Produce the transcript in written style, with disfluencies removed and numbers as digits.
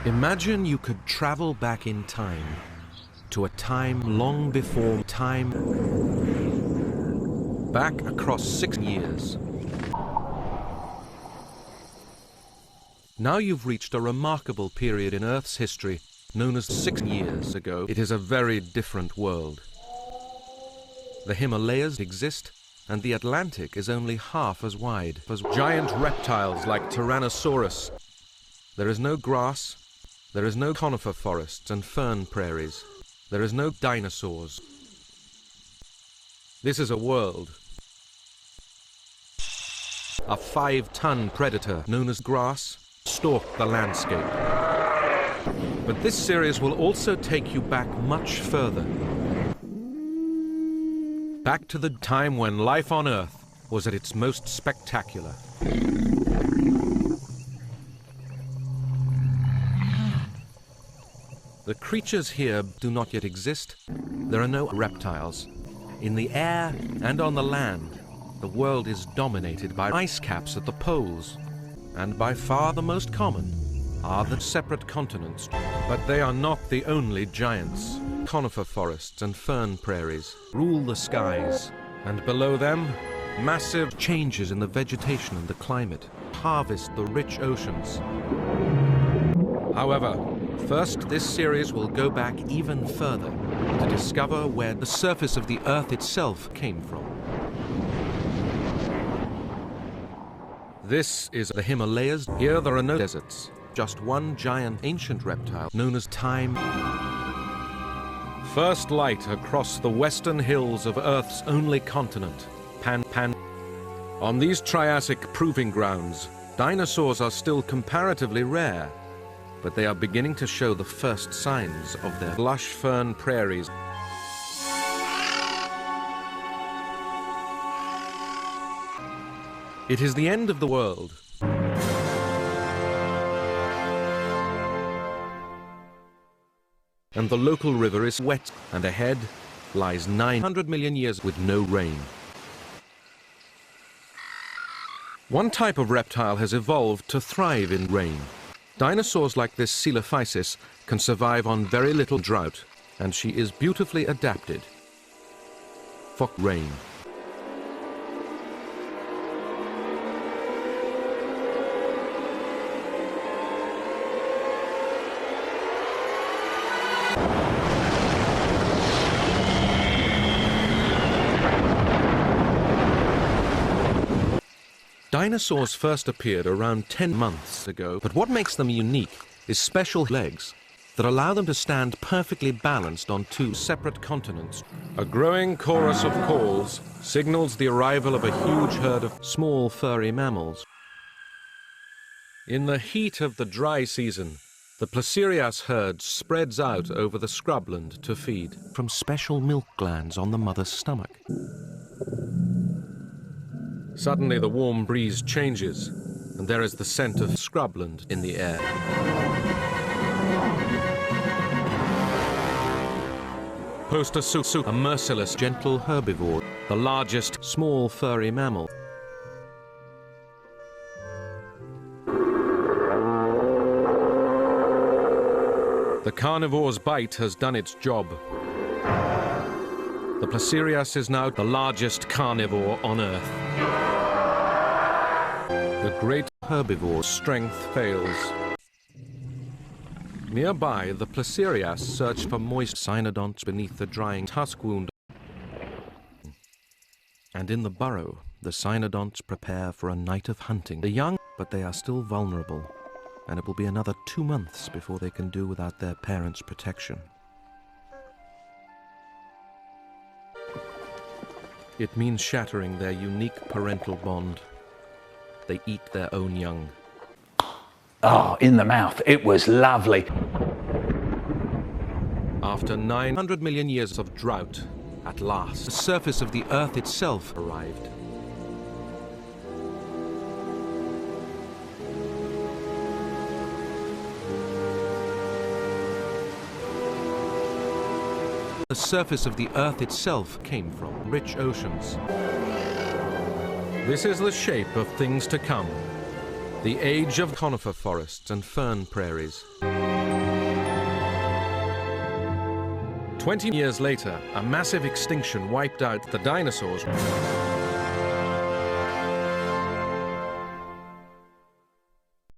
Imagine you could travel back in time, to a time long before time, back across 6 years. Now you've reached a remarkable period in Earth's history, known as 6 years ago. It is a very different world. The Himalayas exist, and the Atlantic is only half as wide. As giant reptiles like Tyrannosaurus. There is no grass, there is no conifer forests and fern prairies. There is no dinosaurs. This is a world. A 5-ton predator known as grass stalked the landscape. But this series will also take you back much further. Back to the time when life on Earth was at its most spectacular. The creatures here do not yet exist. There are no reptiles. In the air and on the land, the world is dominated by ice caps at the poles. And by far the most common are the separate continents. But they are not the only giants. Conifer forests and fern prairies rule the skies. And below them, massive changes in the vegetation and the climate harvest the rich oceans. However, first, this series will go back even further to discover where the surface of the Earth itself came from. This is the Himalayas. Here there are no deserts, just one giant ancient reptile known as time. First light across the western hills of Earth's only continent, Pan. On these Triassic proving grounds, dinosaurs are still comparatively rare, but they are beginning to show the first signs of their lush fern prairies. It is the end of the world. And the local river is wet, and ahead lies 900 million years with no rain. One type of reptile has evolved to thrive in rain. Dinosaurs like this Coelophysis can survive on very little drought, and she is beautifully adapted for rain. Dinosaurs first appeared around 10 months ago, but what makes them unique is special legs that allow them to stand perfectly balanced on 2 separate continents. A growing chorus of calls signals the arrival of a huge herd of small furry mammals. In the heat of the dry season, the Placerias herd spreads out over the scrubland to feed from special milk glands on the mother's stomach. Suddenly the warm breeze changes, and there is the scent of scrubland in the air. Postosusu, a merciless, gentle herbivore, the largest small furry mammal. The carnivore's bite has done its job. The Placerias is now the largest carnivore on Earth. The great herbivore's strength fails. Nearby, the Placerias search for moist cynodonts beneath the drying tusk wound. And in the burrow, the cynodonts prepare for a night of hunting. The young, but they are still vulnerable, and it will be another 2 months before they can do without their parents' protection. It means shattering their unique parental bond. They eat their own young. Oh, in the mouth. It was lovely. After 900 million years of drought, at last, the surface of the Earth itself arrived. The surface of the Earth itself came from rich oceans. This is the shape of things to come. The age of conifer forests and fern prairies. 20 years later, a massive extinction wiped out the dinosaurs.